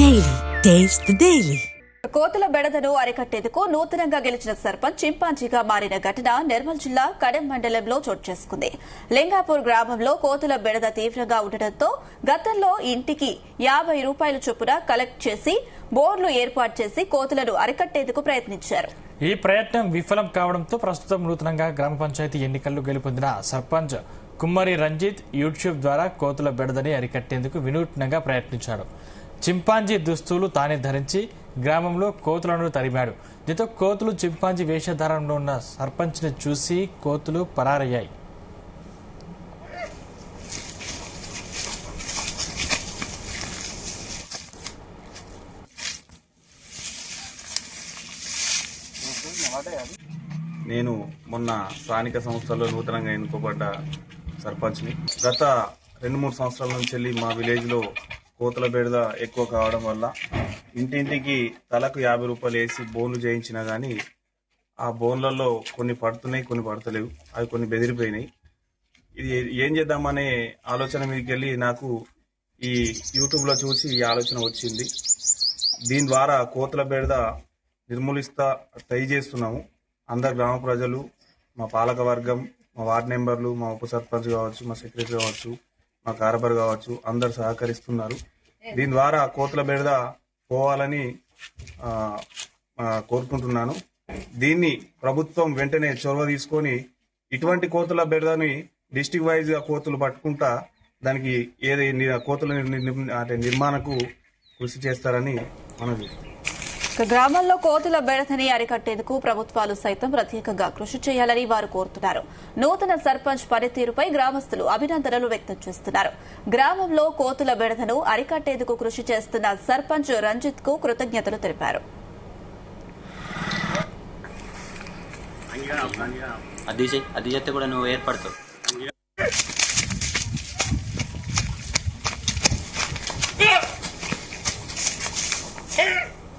Daily. Taste the Daily. కోతుల బెడదను అరికట్టేందుకు నూతనంగా గెలిచిన సర్పంచ్ చింపాంజీగా మారిన ఘటన నిర్మల్ జిల్లా కడెం మండలంలో చోటు చేసుకుంది. లింగాపూర్ గ్రామంలో కోతుల బెడద తీవ్రంగా ఉండటంతో గతంలో ఇంటికి 50 రూపాయల చొప్పున కలెక్ట్ చేసి బోర్లు ఏర్పాటు చేసి కోతులను అరికట్టేందుకు ప్రయత్నించారు. ఈ ప్రయత్నం విఫలం కావడంతో ప్రస్తుతం నూతనంగా గ్రామ పంచాయతీ ఎన్నికల్లో గెలుపొందిన సర్పంచ్ కుమ్మరి రంజిత్ యూట్యూబ్ ద్వారా కోతుల బెడదని అరికట్టేందుకు వినూత్నంగా ప్రయత్నించాడు. చింపాంజీ దుస్తులు తానే ధరించి గ్రామంలో కోతులను తరిమాడు. దీంతో కోతులు చింపాంజీ వేషధారణలో ఉన్న సర్పంచ్ ని చూసి కోతులు పరారయ్యాయి. నేను మొన్న స్థానిక సంస్థల్లో నూతనంగా ఎన్నుకోబడ్డ సర్పంచ్ని. గత 2-3 సంవత్సరాల నుంచి మా విలేజ్లో కోతుల బెడద ఎక్కువ కావడం వల్ల ఇంటింటికి తలకు 50 రూపాయలు వేసి బోన్లు చేయించినా కానీ ఆ బోన్లలో కొన్ని పడుతున్నాయి, కొన్ని పడతలేవు. అవి కొన్ని బెదిరిపోయినాయి. ఇది ఏం చేద్దామనే ఆలోచన మీదకి వెళ్ళి నాకు ఈ యూట్యూబ్లో చూసి ఈ ఆలోచన వచ్చింది. దీని ద్వారా కోతుల బెడద నిర్మూలిస్తా ట్రై చేస్తున్నాము. అందరు గ్రామ ప్రజలు, మా పాలక వర్గం, మా వార్డు మెంబర్లు, మా ఉప సర్పంచ్ కావచ్చు, మా సెక్రటరీ కావచ్చు, మా కార్బర్ కావచ్చు, అందరు సహకరిస్తున్నారు. దీని ద్వారా కోతుల బెడద పోవాలని కోరుకుంటున్నాను. దీన్ని ప్రభుత్వం వెంటనే చొరవ తీసుకొని ఇటువంటి కోతుల బెడదని డిస్టిక్ వైజ్ గా కోతులు పట్టుకుంటా దానికి ఏది కోతుల నిర్మాణకు కృషి చేస్తారని మనం చూస్తాం. గ్రామంలో కోతుల బెడదని అరికట్టేందుకు ప్రభుత్వాలు సైతం ప్రత్యేకంగా కృషి చేయాలని వారు కోరుతున్నారు. నూతన సర్పంచ్ పనితీరుపై గ్రామస్తులు అభినందనలు వ్యక్తం చేస్తున్నారు. గ్రామంలో కోతుల బెడదను అరికట్టేందుకు కృషి చేస్తున్న సర్పంచ్ రంజిత్ కు కృతజ్ఞతలు తెలిపారు. అది చేస్తే కూడా నువ్వు ఏర్పడతావు.